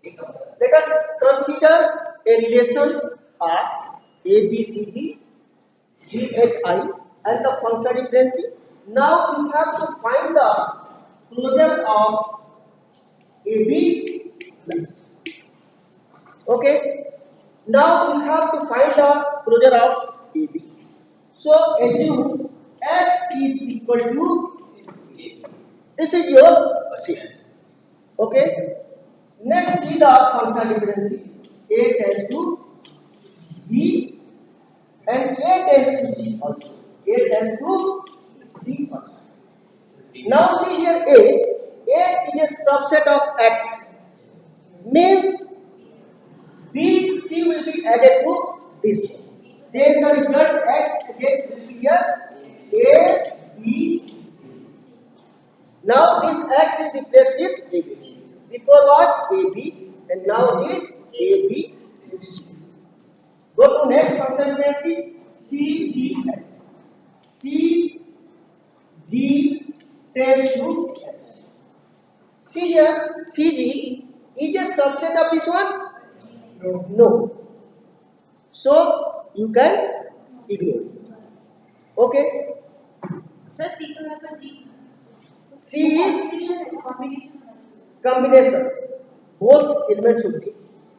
Let us consider a relation R A B C D G H I and the function difference. Now you have to find the closure of AB plus. Okay. Now you have to find the closure of AB. So assume X is equal to this is your C. Okay. Next see the function difference. A tends to B and A tends to C also. A tends to C also. Now see here A is a subset of X. Means B, C will be added to this one. Then the result X again will be here A, B, C. Now this X is replaced with AB. Before was AB and now is AB, C. Go to next function difference. C, G, H. C, G tends to H. See here, CG is a subset of this one? No. So you can ignore it. Okay? Sir, C to have a G. C is combination. Both elements should be.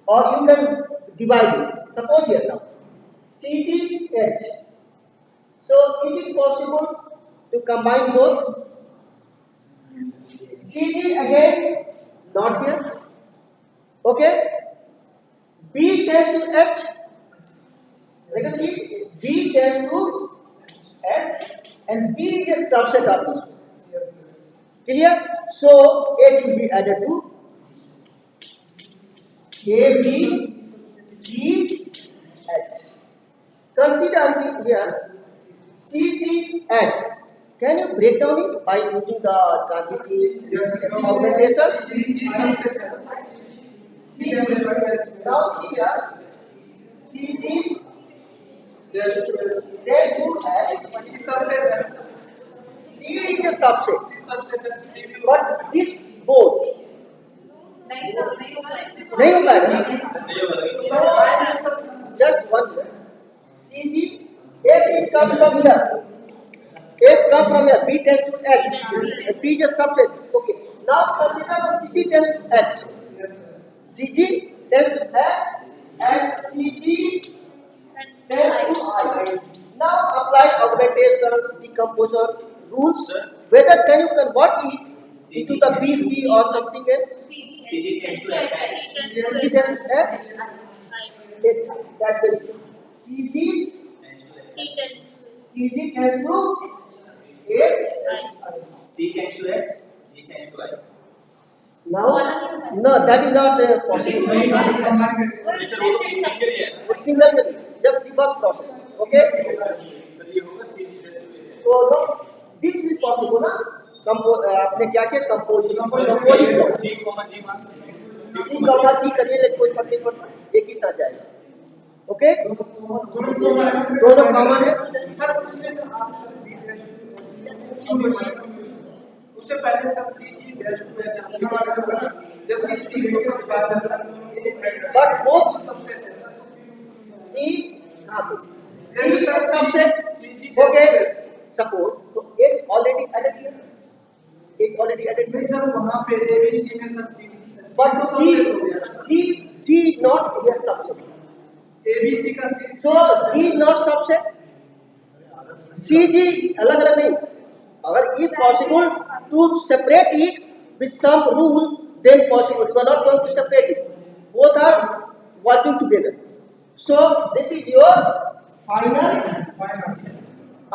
Or you can divide it. Suppose here now. CGH. So is it possible to combine both? CG again, not here. Okay? B tends to H. Let us see. B tends to H and B is a subset of this one. Clear? So H will be added to A, B, C, H. Consider here C, G, H. Can you break down it by using the transitive augmentation? Now here CG tends to H. D is a subset. But this both नहीं होगा just one minute. CG H is come from here. H come from here. B tends to H. And B is a subset. Okay. Now consider the CG tends to H. CG tends to H and CG tends to I. Now apply augmentations, decomposition rules. Whether can you convert it into the BC or something else? CG tends to H. CG tends to H. H. That will be CG tends to H. C tends to H, G tends to I. Now, no, that is not possible. It's single, just reverse process. Okay? So, no, this is possible, ना? आपने क्या किया composition C, G मान जी करिए कोई फर्क नहीं पड़ता एक ही साथ जाएगा ओके दोनों कॉमन है सर उसमें तो आप उससे पहले सर सी की डैश टू एच जबकि सी को सब बाद में सर बट वो सबसे है सर सी सी सबसे ओके सपोज तो H already added here H already added नहीं सर वहां पे ए बी सी में sir C but G not here सबसे ए बी सी का सी सो जी नॉट सबसे सी जी अलग अलग नहीं अगर if possible to separate it with some rule then possible you are not going to separate it both are working together so this is your final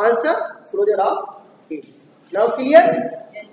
answer closure of it now clear yes